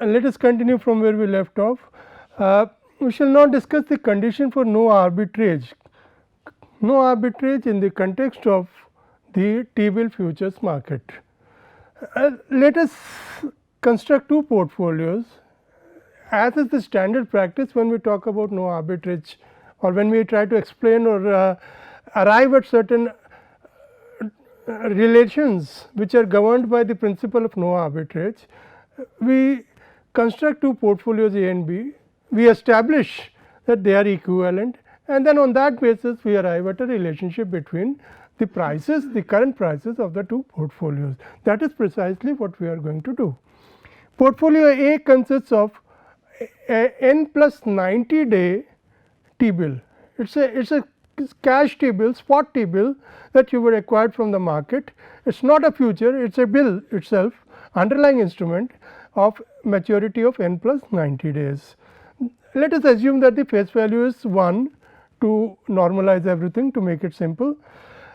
let us continue from where we left off. We shall now discuss the condition for no arbitrage. No arbitrage in the context of the T-bill futures market. Let us construct two portfolios, as is the standard practice when we talk about no arbitrage, or when we try to explain or arrive at certain relations which are governed by the principle of no arbitrage. We construct two portfolios A and B, we establish that they are equivalent, and then on that basis we arrive at a relationship between the prices, the current prices of the two portfolios. That is precisely what we are going to do. Portfolio A consists of n plus 90 day T-bill. It's a cash T-bill, spot T-bill that you were acquired from the market. It's not a future, it's a bill itself, underlying instrument of maturity of n plus 90 days. Let us assume that the face value is 1 to normalize everything, to make it simple,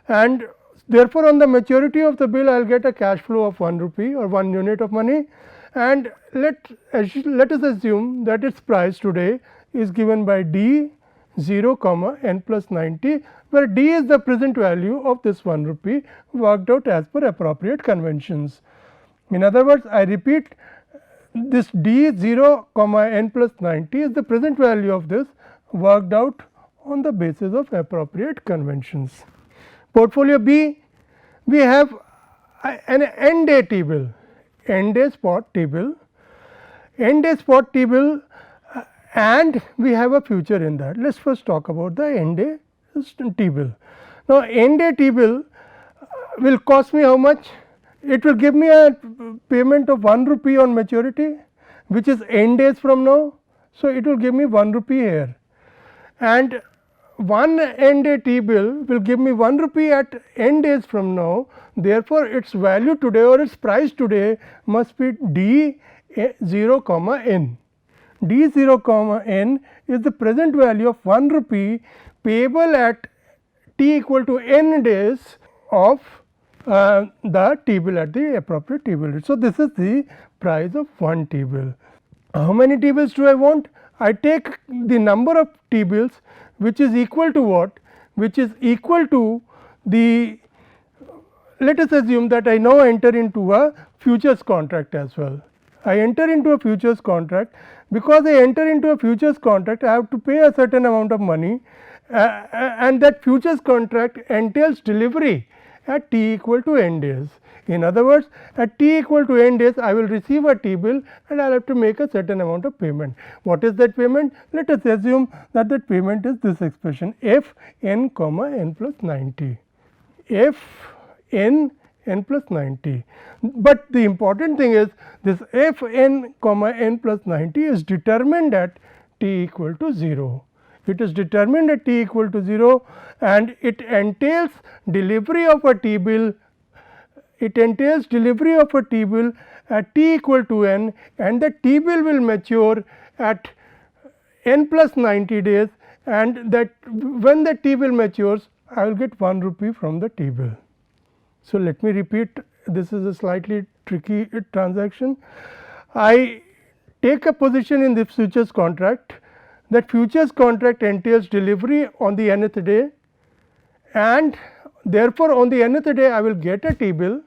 and therefore, on the maturity of the bill I will get a cash flow of 1 rupee or 1 unit of money, and let us assume that its price today is given by D 0 comma n plus 90, where D is the present value of this 1 rupee worked out as per appropriate conventions. In other words, I repeat, this D 0 comma n plus 90 is the present value of this worked out on the basis of appropriate conventions. Portfolio B, we have an n day T-bill, n day spot T-bill, n day spot T-bill, and we have a future in that. Let us first talk about the n day T-bill. Now, n day T-bill will cost me how much? It will give me a payment of 1 rupee on maturity, which is n days from now. So, it will give me 1 rupee here, and 1 n day T-bill will give me 1 rupee at n days from now. Therefore, its value today or its price today must be D 0 comma n. D 0 comma n is the present value of 1 rupee payable at t equal to n days of the T-bill at the appropriate T-bill rate. So, this is the price of 1 T-bill. How many T-bills do I want? I take the number of T-bills which is equal to what? Which is equal to the, let us assume that I now enter into a futures contract as well. I enter into a futures contract. Because I enter into a futures contract, I have to pay a certain amount of money, and that futures contract entails delivery at t equal to n days. In other words, at t equal to n days, I will receive a T-bill and I will have to make a certain amount of payment. What is that payment? Let us assume that that payment is this expression f n comma n plus 90, f n n plus 90. But the important thing is this f n comma n plus 90 is determined at t equal to 0. It is determined at t equal to 0, and it entails delivery of a T-bill. It entails delivery of a T-bill at t equal to n, and the T-bill will mature at n plus 90 days, and that when the T-bill matures, I will get 1 rupee from the T-bill. So, let me repeat, this is a slightly tricky transaction. I take a position in this futures contract. That futures contract entails delivery on the nth day, and therefore, on the nth day I will get a T-bill,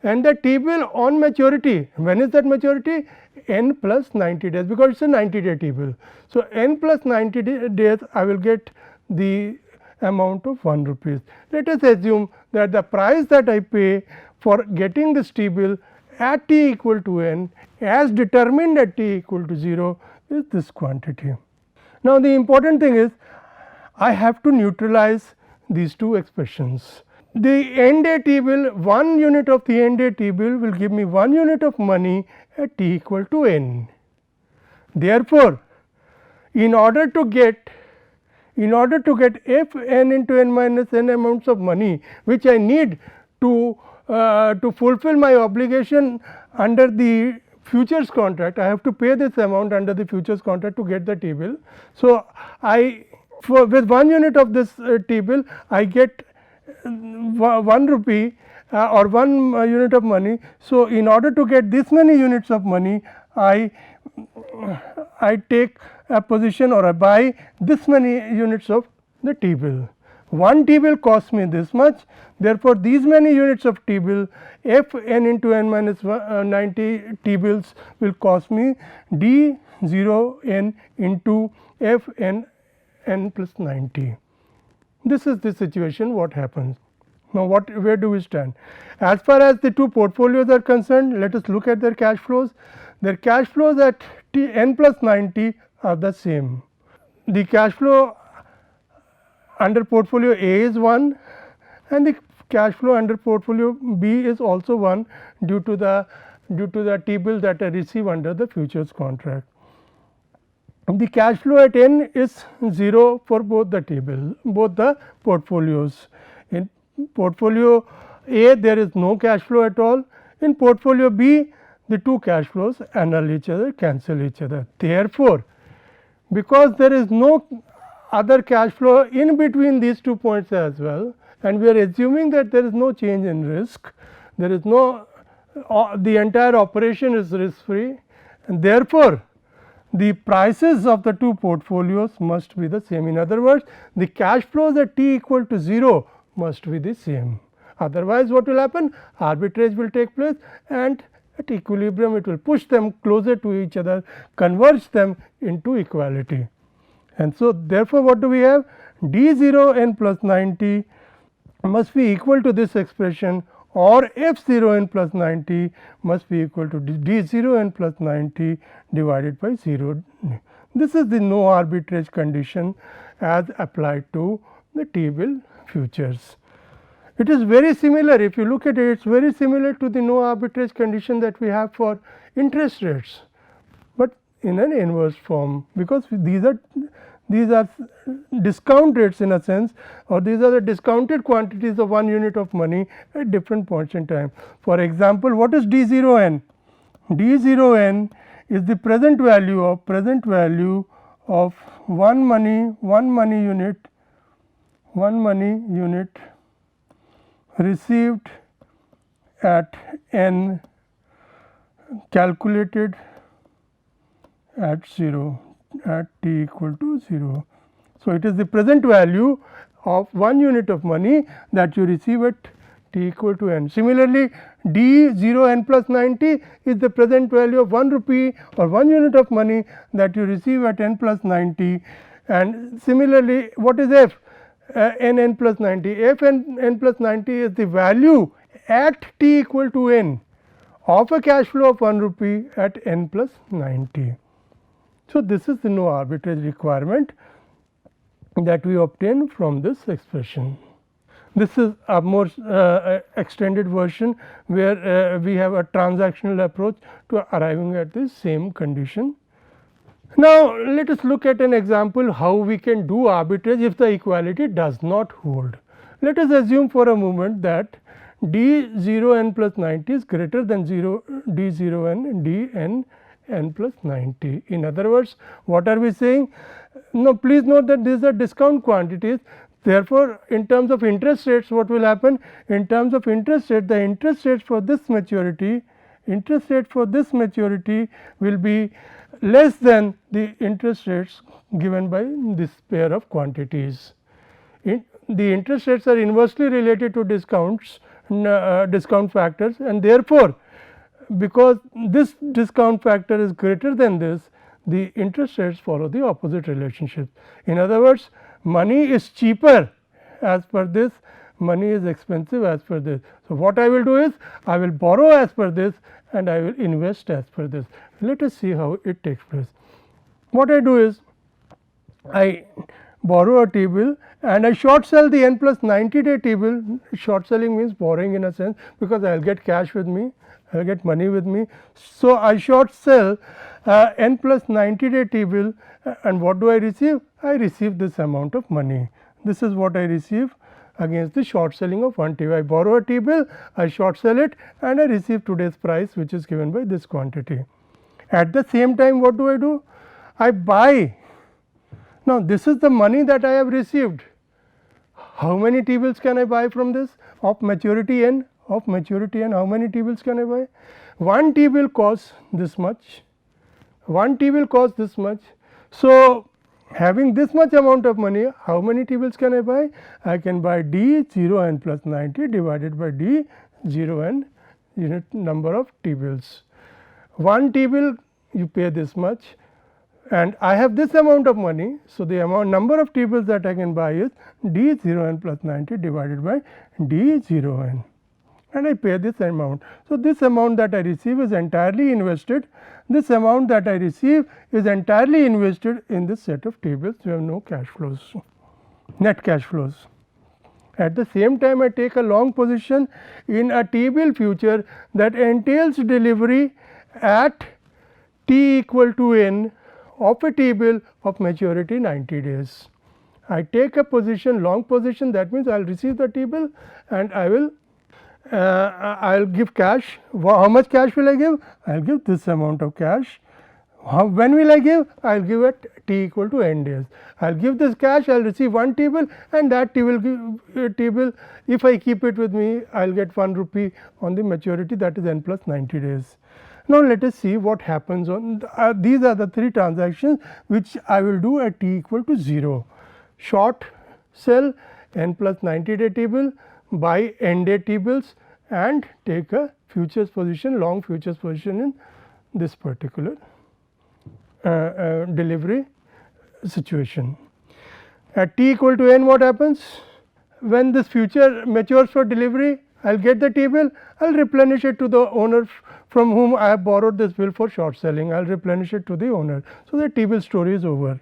and the T-bill on maturity, when is that maturity? N plus 90 days, because it is a 90 day T-bill. So, n plus 90 days I will get the amount of 1 rupees. Let us assume that the price that I pay for getting this T-bill at t equal to n, as determined at t equal to 0, is this quantity. Now, the important thing is I have to neutralize these two expressions. The n day T-bill, 1 unit of the n day T-bill will give me 1 unit of money at t equal to n. Therefore, in order to get f n into n minus n amounts of money, which I need to fulfill my obligation under the futures contract, I have to pay this amount under the futures contract to get the T-bill. So, with 1 unit of this T-bill, I get 1 rupee or 1 unit of money. So, in order to get this many units of money, I take a position or I buy this many units of the T-bill. One T-bill costs me this much, therefore, these many units of T-bill f n into n minus 90 T-bills will cost me d 0 n into f n n plus 90. This is the situation what happens. Now, where do we stand? As far as the two portfolios are concerned, let us look at their cash flows. Their cash flows at t n plus 90 are the same. The cash flow under portfolio A is 1 and the cash flow under portfolio B is also 1 due to the T-bill that I receive under the futures contract. The cash flow at n is 0 for both the T-bill, both the portfolios. In portfolio A there is no cash flow at all. In portfolio B the two cash flows annul each other, cancel each other. Therefore, because there is no other cash flow in between these 2 points as well, and we are assuming that there is no change in risk, there is no the entire operation is risk free, and therefore, the prices of the two portfolios must be the same. In other words, the cash flows at t equal to 0 must be the same. Otherwise, what will happen? Arbitrage will take place and at equilibrium it will push them closer to each other, converge them into equality. And so, therefore, what do we have? d 0 n plus 90 must be equal to this expression, or f 0 n plus 90 must be equal to d 0 n plus 90 divided by 0. This is the no arbitrage condition as applied to the T-bill futures. It is very similar, if you look at it, it is very similar to the no arbitrage condition that we have for interest rates, but in an inverse form, because these are discount rates in a sense, or these are the discounted quantities of 1 unit of money at different points in time. For example, what is d 0 n? d 0 n is the present value of one money unit received at n calculated at 0 at t equal to 0. So, it is the present value of 1 unit of money that you receive at t equal to n. Similarly, d 0 n plus 90 is the present value of 1 rupee or 1 unit of money that you receive at n plus 90, and similarly, what is f? N plus 90. F n plus 90 is the value at t equal to n of a cash flow of 1 rupee at n plus 90. So, this is the no arbitrage requirement that we obtain from this expression. This is a more extended version where we have a transactional approach to arriving at the same condition. Now, let us look at an example how we can do arbitrage if the equality does not hold. Let us assume for a moment that d 0 n plus 90 is greater than 0 d 0 n d n n plus 90. In other words, what are we saying? Now, please note that these are discount quantities. Therefore, in terms of interest rates, what will happen? In terms of interest rate, the interest rate for this maturity will be less than the interest rates given by this pair of quantities. The interest rates are inversely related to discounts, discount factors, and therefore, because this discount factor is greater than this, the interest rates follow the opposite relationship. In other words, money is cheaper as per this, money is expensive as per this. So, what I will do is, I will borrow as per this and I will invest as per this. Let us see how it takes place. What I do is, I borrow a T-bill and I short sell the n plus 90 day T-bill. Short selling means borrowing in a sense, because I will get cash with me, I will get money with me. So, I short sell n plus 90 day T-bill, and what do I receive? I receive this amount of money. This is what I receive against the short selling of 1 T. I borrow a T-bill, I short sell it and I receive today's price, which is given by this quantity. At the same time, what do? I buy. Now, this is the money that I have received. How many T-bills can I buy from this? Of maturity n, how many T-bills can I buy? 1 T-bill costs this much, 1 T bill costs this much. So, having this much amount of money, how many T bills can I buy? I can buy D 0 n plus 90 divided by D 0 n unit number of T bills. 1 T bill you pay this much, and I have this amount of money. So, the number of T bills that I can buy is D 0 n plus 90 divided by D 0 n, and I pay this amount. So, this amount that I receive is entirely invested. This amount that I receive is entirely invested in this set of T bills. We have no cash flows, net cash flows. At the same time, I take a long position in a T bill future that entails delivery at T equal to n of a T bill of maturity 90 days. I take a position, long position, that means I will receive the T bill and I will give cash. How much cash will I give? I will give this amount of cash. When will I give? I will give at T equal to n days. I will give this cash, I will receive 1 T bill, and that T bill, if I keep it with me, I will get 1 rupee on the maturity, that is n plus 90 days. Now, let us see what happens on these are the 3 transactions which I will do at T equal to 0. Short sell n plus 90 day T bill, buy n day T bills, and take a futures position, long futures position in this particular delivery situation. At T equal to n, what happens? When this future matures for delivery, I will get the T bill, I will replenish it to the owner from whom I have borrowed this bill for short selling. I will replenish it to the owner. So, the T bill story is over.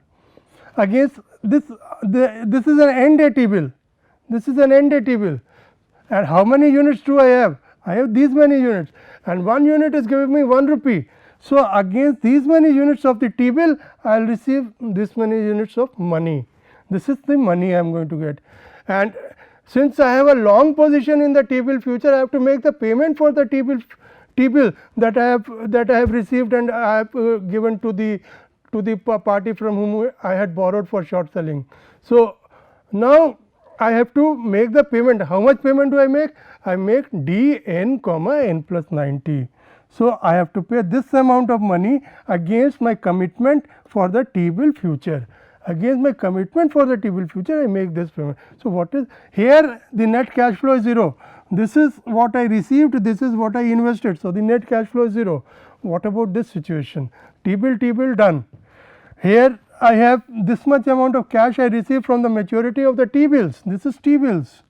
Against this, this is an n day T bill, this is an n day T bill, and how many units do I have? I have these many units, and 1 unit is giving me 1 rupee. So, against these many units of the T bill, I will receive this many units of money. This is the money I am going to get, and since I have a long position in the T bill future, I have to make the payment for the T bill that I have received and I have given to the party from whom I had borrowed for short selling. So, now I have to make the payment. How much payment do I make? I make D n comma n plus 90. So, I have to pay this amount of money against my commitment for the T bill future. Against my commitment for the T bill future, I make this payment. So, what is here? The net cash flow is 0. This is what I received, this is what I invested. So, the net cash flow is 0. What about this situation? T bill done. Here I have this much amount of cash I received from the maturity of the T bills. This is T bills,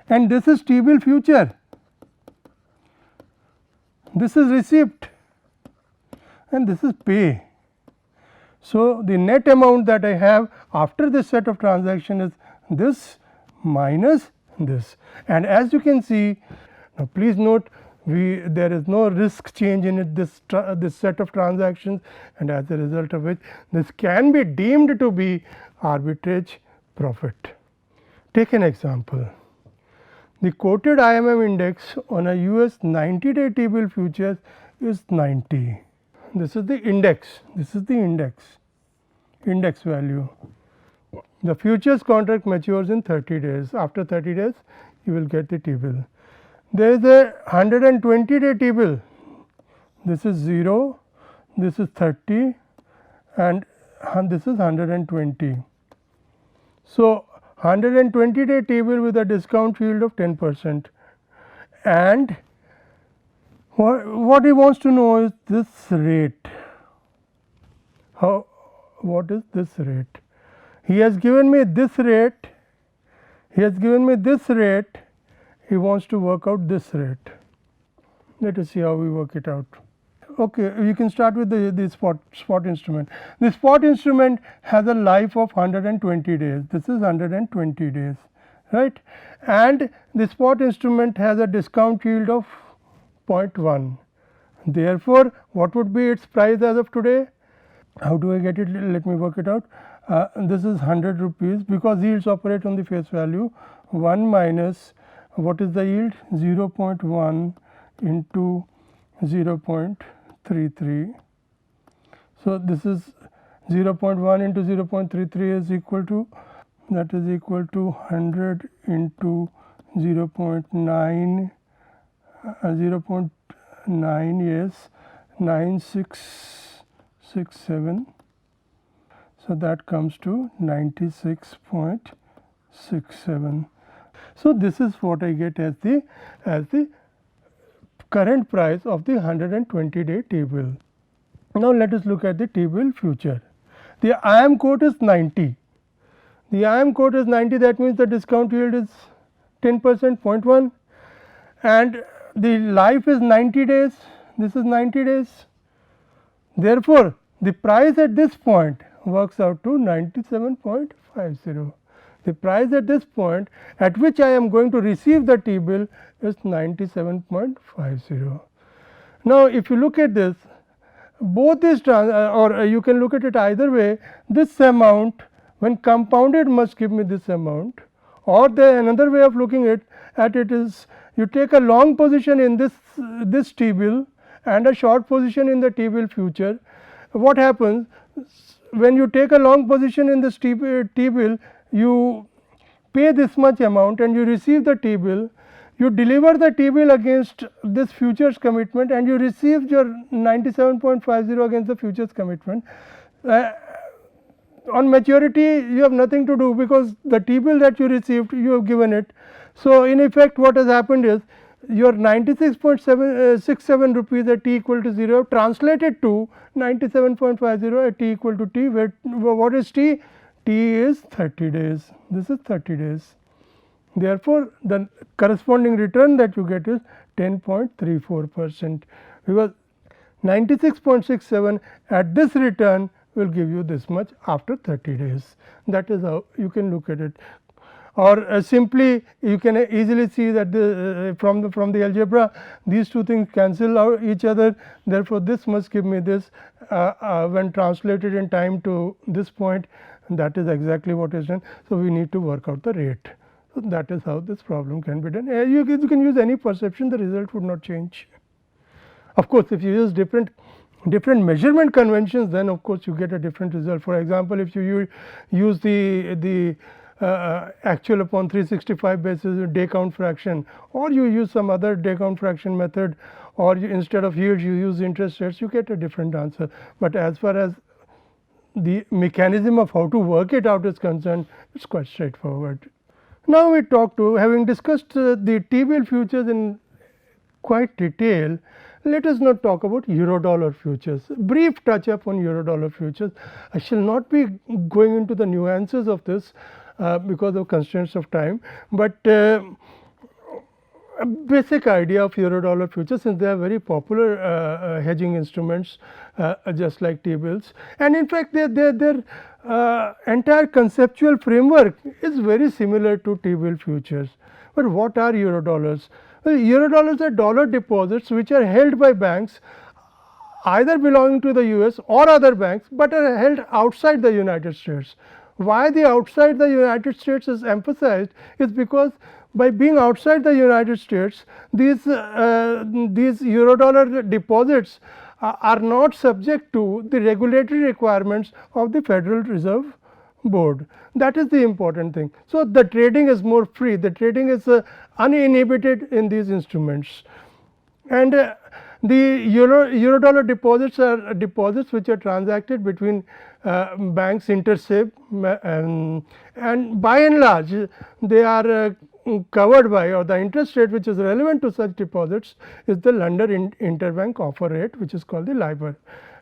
and this is T bill future. This is receipt and this is pay. So, the net amount that I have after this set of transaction is this minus this, and as you can see, now please note there is no risk change in it, this set of transactions, and as a result of which this can be deemed to be arbitrage profit. Take an example. The quoted IMM index on a US 90 day T bill futures is 90. This is the index, this is the index value. The futures contract matures in 30 days. After 30 days, you will get the T bill. There is a 120 day T bill. This is 0, this is 30, and this is 120. So, 120 day T bill with a discount yield of 10%, and what he wants to know is this rate. What is this rate? He has given me this rate, he wants to work out this rate. Let us see how we work it out. Okay, you can start with the spot instrument. The spot instrument has a life of 120 days. This is 120 days, right? And the spot instrument has a discount yield of 0.1. Therefore, what would be its price as of today? How do I get it? Let me work it out. This is 100 rupees, because yields operate on the face value. 1 minus, what is the yield? 0.1 into 0.33. So, this is 0.1 into 0.33 is equal to, that is equal to 100 into 0.9, 0.9, yes, 9667. So, that comes to 96.67. So, this is what I get as the current price of the 120-day T-bill. Now, let us look at the T-bill future. The IM quote is 90. The IM quote is 90, that means the discount yield is 10%, 0.1, and the life is 90 days, this is 90 days. Therefore, the price at this point works out to 97.50. The price at this point at which I am going to receive the T-bill is 97.50. Now, if you look at this, both these or you can look at it either way, this amount when compounded must give me this amount, or another way of looking at it is you take a long position in this T-bill and a short position in the T-bill future. What happens when you take a long position in this T-bill, you pay this much amount and you receive the T-bill, you deliver the T-bill against this futures commitment and you receive your 97.50 against the futures commitment. On maturity you have nothing to do, because the T-bill that you received you have given it. So, in effect what has happened is your 96.67 rupees at T equal to 0 translated to 97.50 at T equal to T, where what is T? T is 30 days, this is 30 days. Therefore, the corresponding return that you get is 10.34%, because 96.67 at this return will give you this much after 30 days. That is how you can look at it. Or simply you can easily see that from the algebra these two things cancel out each other. Therefore, this must give me this when translated in time to this point, that is exactly what is done. So, we need to work out the rate. So, that is how this problem can be done. You can use any perception, the result would not change. Of course, if you use different measurement conventions, then of course you get a different result. For example, if you use the actual upon 365 basis day count fraction, or you use some other day count fraction method, or instead of yields you use interest rates, you get a different answer. But as far as the mechanism of how to work it out is concerned, it is quite straightforward. Now, we having discussed the T-bill futures in quite detail, let us now talk about Eurodollar futures. Brief touch up on Eurodollar futures. I shall not be going into the nuances of this because of constraints of time, but a basic idea of Eurodollar futures, since they are very popular hedging instruments just like T-bills, and in fact their entire conceptual framework is very similar to T-bill futures. But what are Eurodollars? Well, Eurodollars are dollar deposits which are held by banks either belonging to the US or other banks, but are held outside the United States. Why the outside the United States is emphasized is because by being outside the United States, these Eurodollar deposits are not subject to the regulatory requirements of the Federal Reserve Board. That is the important thing. So, the trading is more free, the trading is uninhibited in these instruments, and the Eurodollar deposits are deposits which are transacted between banks intersib, and by and large they are covered by, or the interest rate which is relevant to such deposits is the London interbank offer rate, which is called the LIBOR.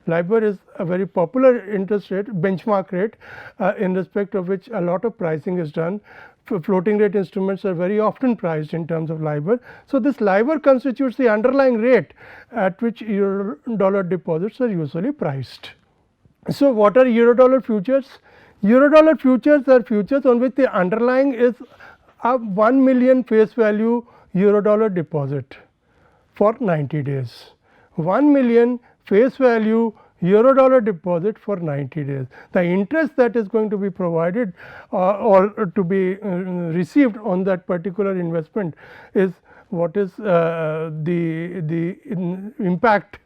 LIBOR is a very popular interest rate, benchmark rate, in respect of which a lot of pricing is done. Floating rate instruments are very often priced in terms of LIBOR. So, this LIBOR constitutes the underlying rate at which Eurodollar deposits are usually priced. So, what are Eurodollar futures? Eurodollar futures are futures on which the underlying is a 1 million face value Eurodollar deposit for 90 days. 1 million face value Eurodollar deposit for 90 days. The interest that is going to be provided or to be received on that particular investment is what is the impact,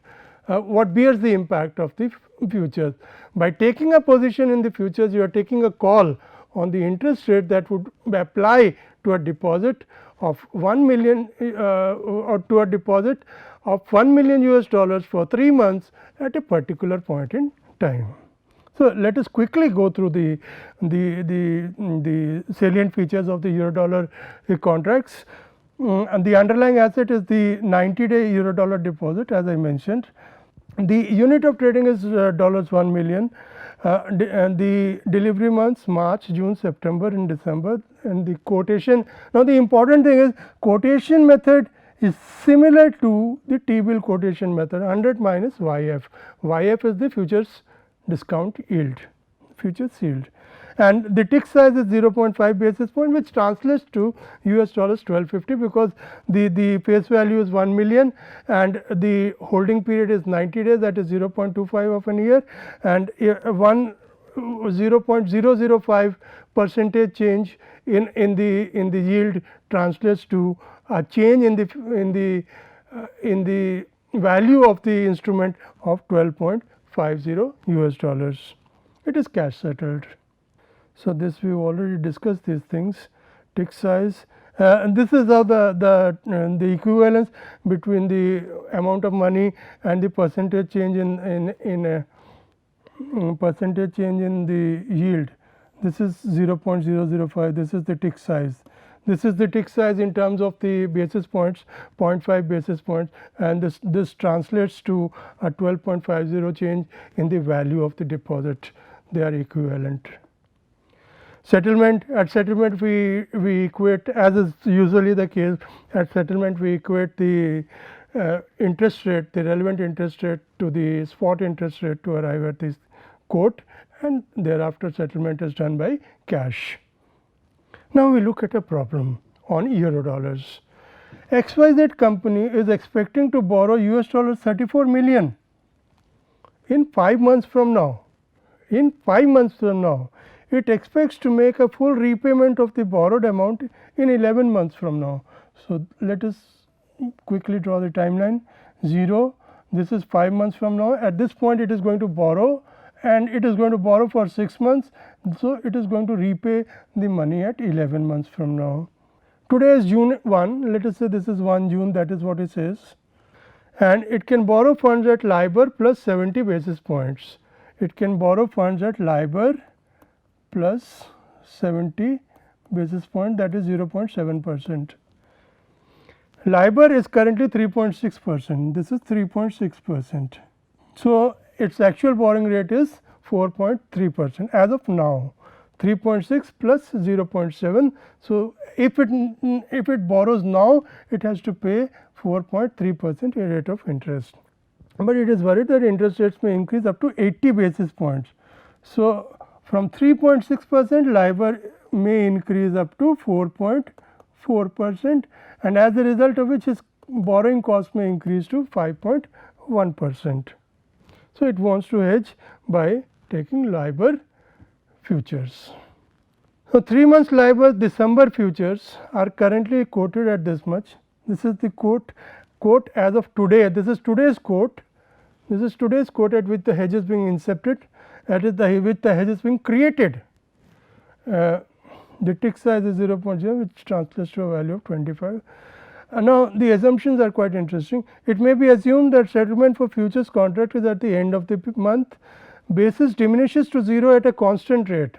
what bears the impact of the futures. By taking a position in the futures, you are taking a call on the interest rate that would apply to a deposit of 1 million or to a deposit of $1 million US for 3 months at a particular point in time. So, let us quickly go through the salient features of the Eurodollar contracts. And the underlying asset is the 90-day Eurodollar deposit, as I mentioned. The unit of trading is $1 million, and the delivery months March, June, September and December, and the quotation. Now, the important thing is quotation method is similar to the T-bill quotation method, 100 minus YF. YF is the futures discount yield, futures yield, and the tick size is 0.5 basis point, which translates to US dollars 1250, because the face value is 1 million and the holding period is 90 days, that is 0.25 of an year, and 0.005 percentage change in the yield translates to a change in the value of the instrument of 12.50 US dollars. It is cash settled. So, this we have already discussed these things, tick size, and this is how the equivalence between the amount of money and the percentage change in percentage change in the yield. This is 0.005, this is the tick size. This is the tick size in terms of the basis points, 0.5 basis points, and this translates to a 12.50 change in the value of the deposit. They are equivalent. Settlement, at settlement we equate, as is usually the case, at settlement we equate the interest rate, the relevant interest rate to the spot interest rate to arrive at this quote, and thereafter settlement is done by cash. Now, we look at a problem on Eurodollars. XYZ company is expecting to borrow US dollars 34 million in 5 months from now. In 5 months from now, it expects to make a full repayment of the borrowed amount in 11 months from now. So, let us quickly draw the timeline. 0, this is 5 months from now. At this point, it is going to borrow, and it is going to borrow for 6 months. So, it is going to repay the money at 11 months from now. Today is June 1, let us say this is 1 June, that is what it says, and it can borrow funds at LIBOR plus 70 basis points. It can borrow funds at LIBOR plus 70 basis point, that is 0.7%. LIBOR is currently 3.6%, this is 3.6%. So, its actual borrowing rate is 4.3% as of now, 3.6 plus 0.7. So, if it borrows now, it has to pay 4.3% rate of interest, but it is worried that interest rates may increase up to 80 basis points. So, from 3.6% LIBOR may increase up to 4.4%, and as a result of which his borrowing cost may increase to 5.1%. So, it wants to hedge by taking LIBOR futures. So, 3 months LIBOR December futures are currently quoted at this much. This is the quote as of today. This is today's quote. This is today's quote at which the hedge is being incepted, that is with the hedge is being created. The tick size is 0.0, which translates to a value of 25. Now, the assumptions are quite interesting. It may be assumed that settlement for futures contract is at the end of the month. Basis diminishes to 0 at a constant rate.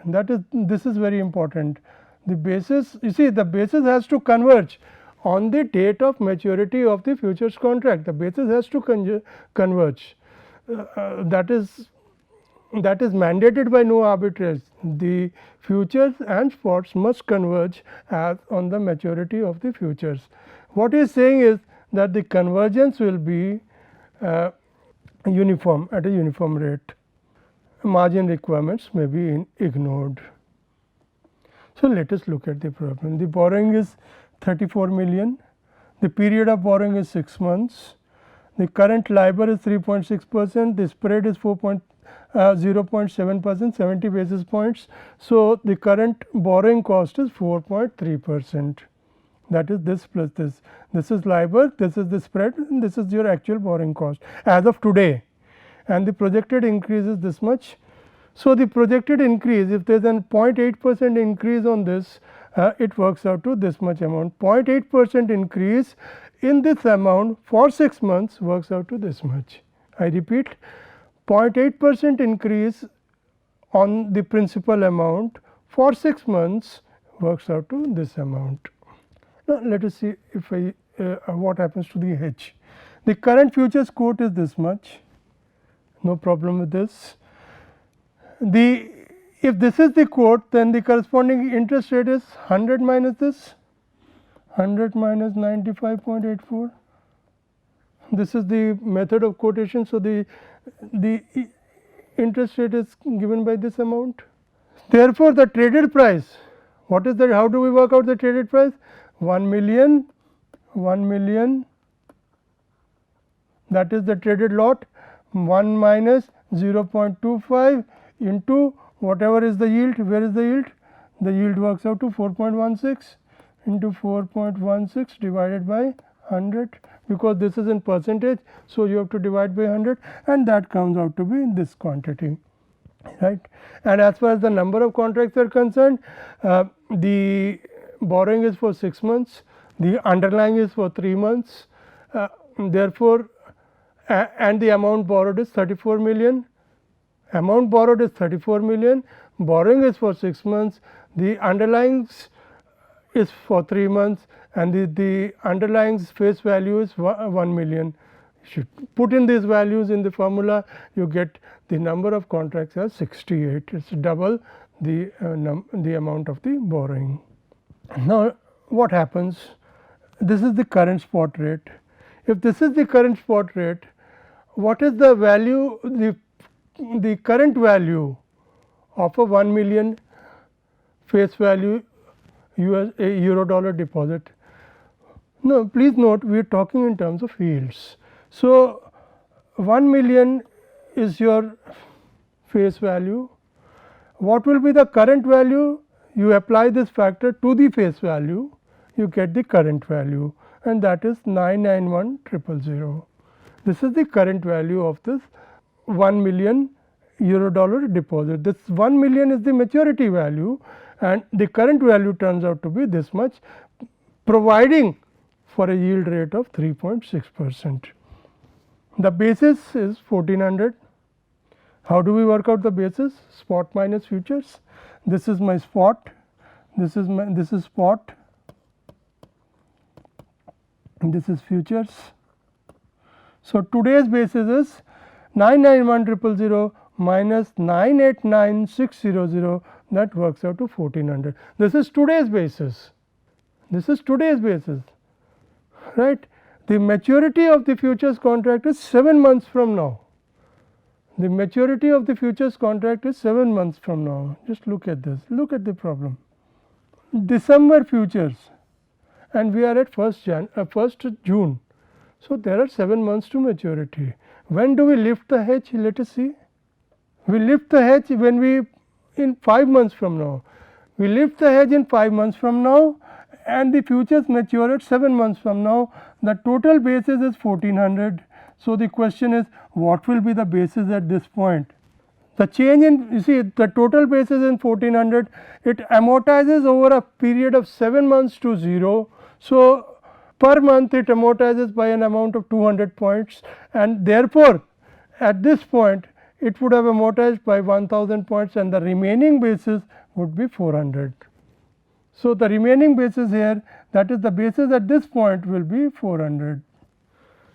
This is very important. The basis, you see, the basis has to converge on the date of maturity of the futures contract. The basis has to converge. That is mandated by no-arbitrage. The futures and spots must converge as on the maturity of the futures. What he is saying is that the convergence will be uniform at a uniform rate. Margin requirements may be ignored. So, let us look at the problem. The borrowing is 34 million, the period of borrowing is 6 months, the current LIBOR is 3.6%, the spread is 0.7%, 70 basis points. So, the current borrowing cost is 4.3%, that is this plus this. This is LIBOR, this is the spread, and this is your actual borrowing cost as of today, and the projected increase is this much. So, the projected increase, if there is a 0.8% increase on this, it works out to this much amount. 0.8% increase in this amount for 6 months works out to this much. I repeat, 0.8% increase on the principal amount for 6 months works out to this amount. Now, let us see if what happens to the hedge. The current futures quote is this much, no problem with this. If this is the quote, then the corresponding interest rate is 100 minus this, 100 minus 95.84. This is the method of quotation. So, the interest rate is given by this amount. Therefore, the traded price, what is that? How do we work out the traded price? 1 million, that is the traded lot, 1 minus 0.25 into whatever is the yield. Where is the yield? The yield works out to 4.16 into 4.16 divided by 100, because this is in percentage. So, you have to divide by 100, and that comes out to be this quantity, right. And as far as the number of contracts are concerned, the borrowing is for 6 months, the underlying is for 3 months, therefore, and the amount borrowed is 34 million. Amount borrowed is 34 million, borrowing is for 6 months, the underlyings is for 3 months, and the underlying's face value is 1 million. You should put in these values in the formula, you get the number of contracts as 68. It is double the amount of the borrowing. Now, what happens? This is the current spot rate. If this is the current spot rate, what is the value, the current value of a 1 million face value Eurodollar deposit? No, please note, we are talking in terms of yields. So, 1 million is your face value. What will be the current value? You apply this factor to the face value, you get the current value, and that is 991,000. This is the current value of this 1 million Eurodollar deposit. This 1 million is the maturity value, and the current value turns out to be this much, providing for a yield rate of 3.6%. The basis is 1400. How do we work out the basis? Spot minus futures. This is my spot, this is spot, and this is futures. So, today's basis is 991,000 minus 989,600, that works out to 1400. This is today's basis. This is today's basis, right. The maturity of the futures contract is 7 months from now. The maturity of the futures contract is 7 months from now. Just look at this, look at the problem. December futures, and we are at 1st June. So, there are 7 months to maturity. When do we lift the hedge? Let us see. We lift the hedge when we in 5 months from now. We lift the hedge in 5 months from now, and the futures mature at 7 months from now. The total basis is 1400. So, the question is, what will be the basis at this point? The change in, you see, the total basis in 1400, it amortizes over a period of 7 months to 0. So, per month it amortizes by an amount of 200 points, and therefore, at this point it would have amortized by 1000 points, and the remaining basis would be 400. So, the remaining basis here, that is the basis at this point, will be 400.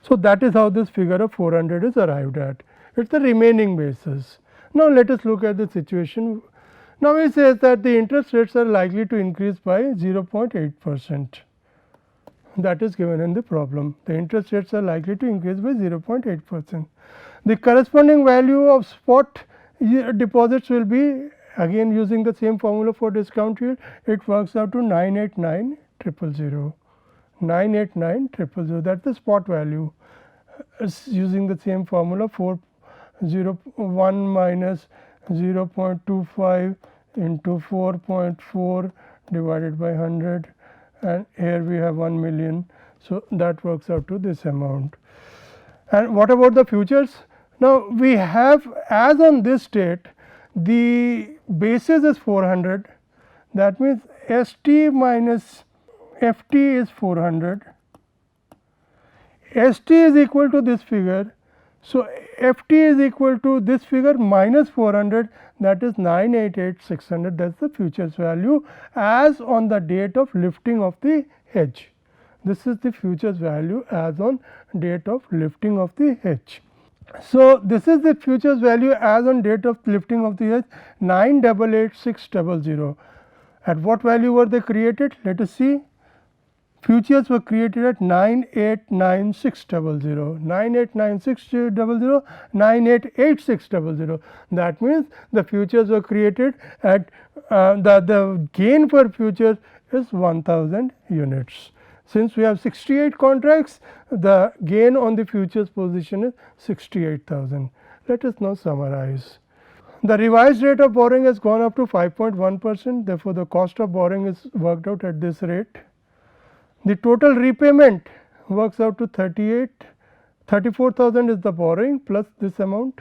So, that is how this figure of 400 is arrived at. It is the remaining basis. Now, let us look at the situation. Now, it says that the interest rates are likely to increase by 0.8%. That is given in the problem. The interest rates are likely to increase by 0.8%. The corresponding value of spot deposits will be, again using the same formula for discount yield, it works out to 989,000. 989,000, that is the spot value, using the same formula, 1 minus 0.25 into 4.4 divided by 100, and here we have 1 million. So, that works out to this amount. And what about the futures? Now, we have, as on this date, the basis is 400, that means ST minus FT is 400, ST is equal to this figure. So, FT is equal to this figure minus 400, that is 988,600, that is the futures value as on the date of lifting of the hedge. This is the futures value as on date of lifting of the hedge. So, this is the futures value as on date of lifting of the hedge 988,600. At what value were they created? Let us see. Futures were created at 989600, 989600, 988600. That means the futures were created at the gain for futures is 1000 units. Since we have 68 contracts, the gain on the futures position is 68,000. Let us now summarize. The revised rate of borrowing has gone up to 5.1%. Therefore, the cost of borrowing is worked out at this rate. The total repayment works out to 34,000 is the borrowing plus this amount,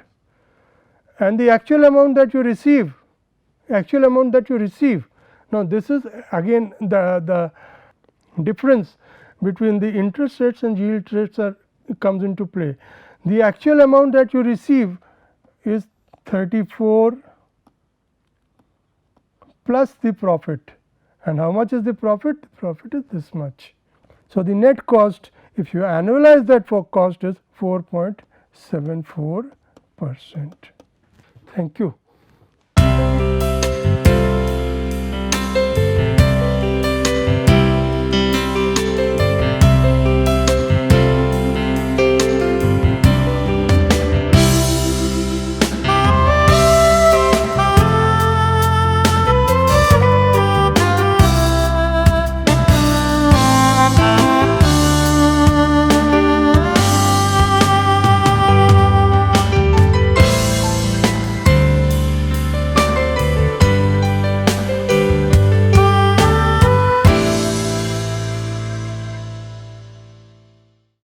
and the actual amount that you receive, now this is again the difference between the interest rates and yield rates comes into play. The actual amount that you receive is 34 plus the profit. And how much is the profit? The profit is this much. So, the net cost, if you annualize that for cost, is 4.74%. Thank you.